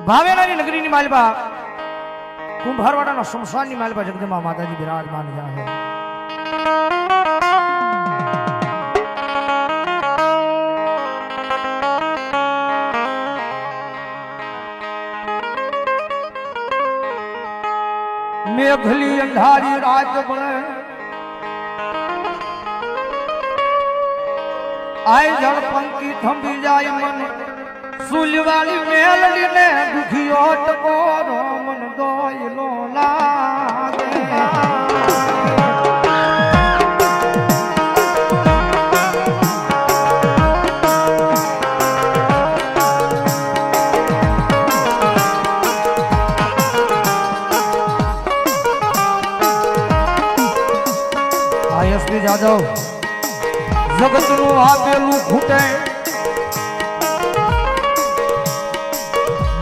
ભાવેલાની નગરીની માલપા કુંભારવાડાના શમશાનની માલપા જગદંબા માતાજી બિરાજમાન છે. મેઘલી અંધારી રાત બળે આય જળ પંકી થંભી જાય મન સુલવાળી મેલડી ને દુખિયો ટકોરો મન દોયલો લાગે. જાદવ જગતનું આપેલું ખૂટે,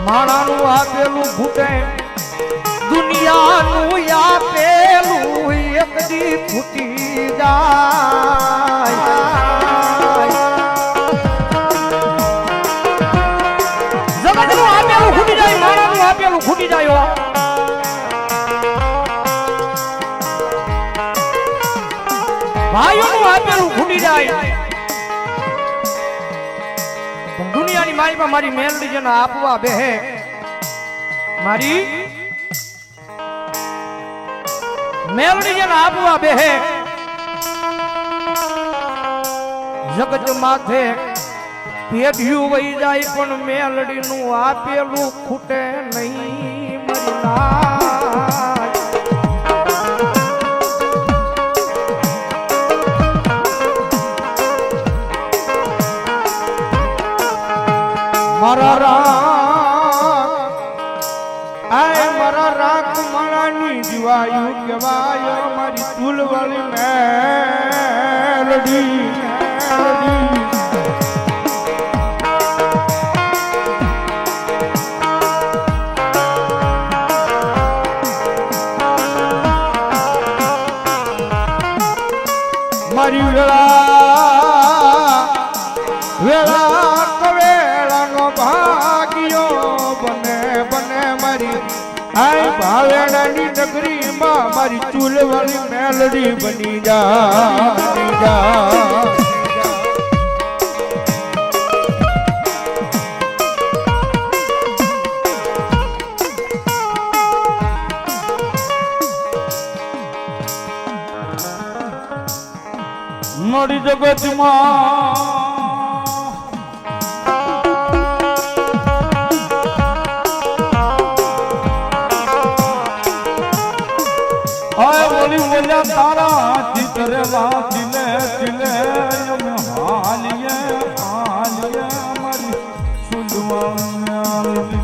માણાનું આપેલું ખૂટે, દુનિયાનું આપેલું એક દી ફૂટી જાય. જગતનું આપેલું ખૂટી જાય, માણાનું આપેલું ખૂટી જાય. ભાઈઓનું આપેલું ખૂટી જાય. પણ દુનિયાની માલમાં મારી મેલડી જેને આપવા બેહે, મારી મેલડી જેને આપવા બેહે, જગત માથે પેઢિયું વહી જાય પણ મેલડીનું આપેલું ખૂટે નહીં. મરી મારા રાખ મારાની જીવાયું કેવાય મારી તુલવાળી મેલડી. મારી વેળા કવેળાનો ભાગ્યો બને બને મારી આય ભાવેણાની નગરીમાં મારી ચૂલવાળી મેલડી બની જા. મારી જગતમાં તારા ચિતરેલા ચિલે ચિલે હાલીએ હાલીએ મારી સુલવાળી.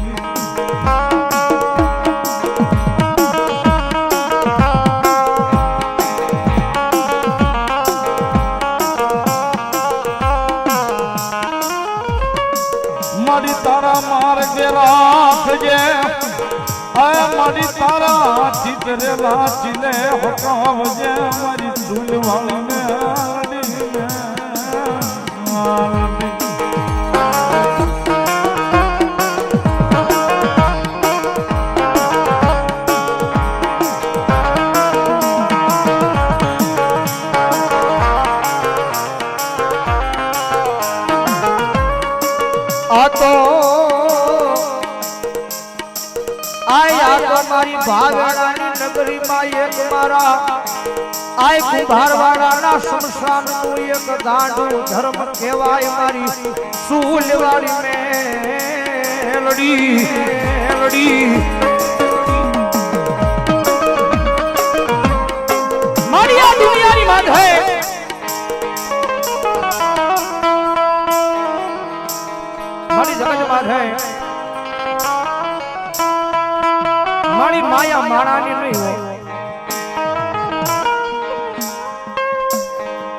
મારી તારા માર્ગે રાખજે, મારી તારા ચિતરેલા ચિલે હોકાવજે મારી તુલવાળી મેલડી. મારી ભાવેણાની નગરીમાં એક મારા આય કુંભારવાડાના શમશાનનું એક દાંડું ધર્મ કહેવાય મારી સુલવાળી મેલડી. મારી આ દુનિયાની માધે મારી જગત માધે મારી માયા માણાની નહીં હોય,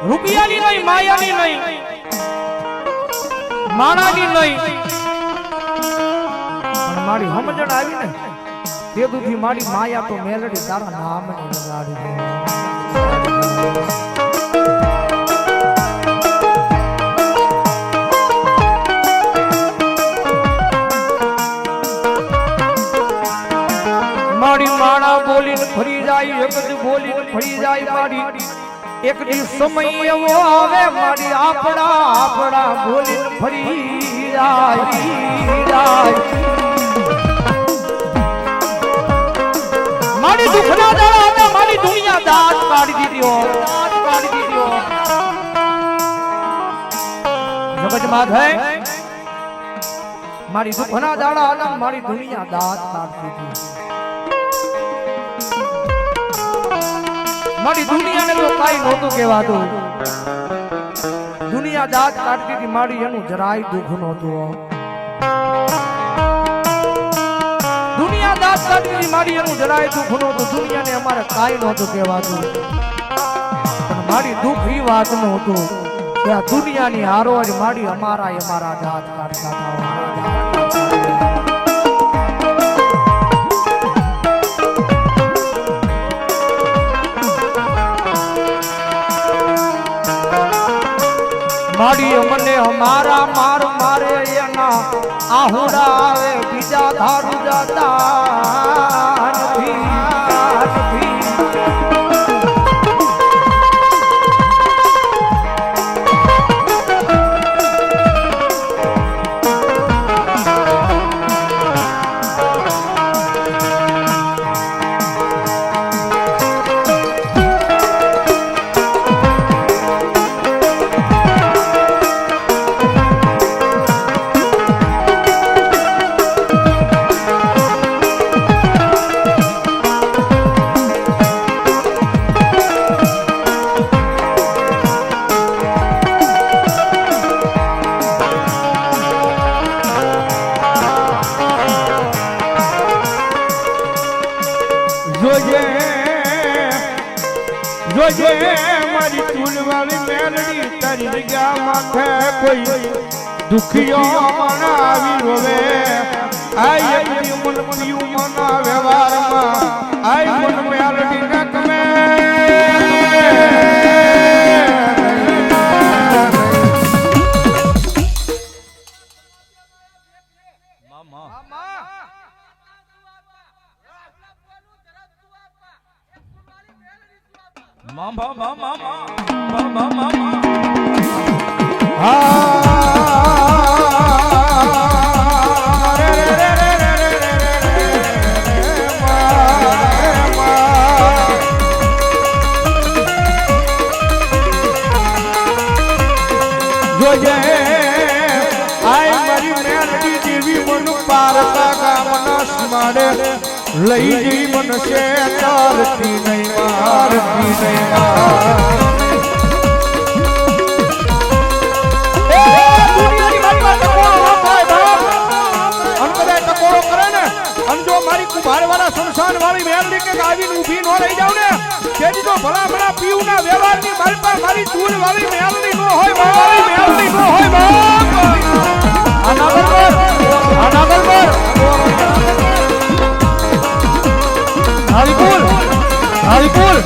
રૂપિયાની નહીં, માયાની નહીં, માણાની નહીં, પણ મારી સમજણ આવી ને તે દુખી મારી માયા તો મેલડી તારા નામની લગાડી. ફરી જાય એક જ બોલીને ફરી જાય મારી એક દી સમય એવો આવે મારી આપડા બોલીને ફરી જાય મારી દુખના દાડા હતા મારી દુનિયા દાંત કાઢી દીધો જગતમાં થઈ મારી દુખના દાડા હતા મારી દુનિયા દાંત કાઢી દીધી મારી દુનિયાને તો કાઈ નહોતું કહેવાતું દુનિયા દાંત કાઢતી હતી મારી એનું જરાય દુઃખ નહોતું દુનિયા દાંત કાઢતી હતી મારી એનું જરાય દુઃખ નહોતું દુનિયાને અમારે કાઈ નહોતું કહેવાતું પણ મારી દુઃખ એ વાતનું હતું કે આ દુનિયાની હારો જ મારી અમારા દાંત કાઢતા હતા માડી મને અમારા મારે એના આહુડા આવે બીજા ધારું જતા નથી જોજે મારી તુલવાળી મેલડી તારી જગ્યા માથે કોઈ દુખિયો મન આવી રોવે આય એક મન પીયું મન વ્યવહારમાં આય મન મેલડી ન કમે જોજે આય મારી મેલડી દેવી મન પારતા ગામના સ્માડે લઈ જઈ મનશે તારતી નહીં મારતી નહીં સંસાર વાળી મેલડી કે આવીને ઊભી નો રહી જાવ ને તેથી તો ભલા ભલા પીવું ના વ્યવહારની મારી પર મારી દૂર વાળી મેલડી નો હોય મારી મેલડી નો હોય બાપ આ નાગલ પર હરિપુર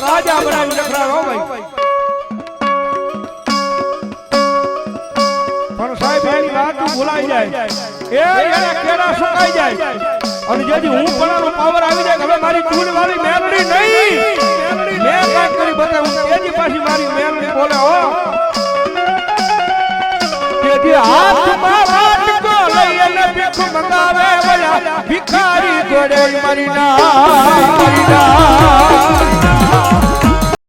રાજા બનાવી લખરાવો ભાઈ પણ સાહેબ એની વાત ભૂલાઈ જાય એના કેરા સુકાઈ જાય અને જેથી હું પણાનો પાવર આવી જાય હવે મારી ચૂલ વાળી મેલડી નહીં મેં કાંઈક કરી બતાવું તેજી પાછી મારી મેલડી બોલે હો તેથી હાથમાં વાટકો લઈ અને ભીખ મંગાવે ભલા ભિખારી જોડે મારી ના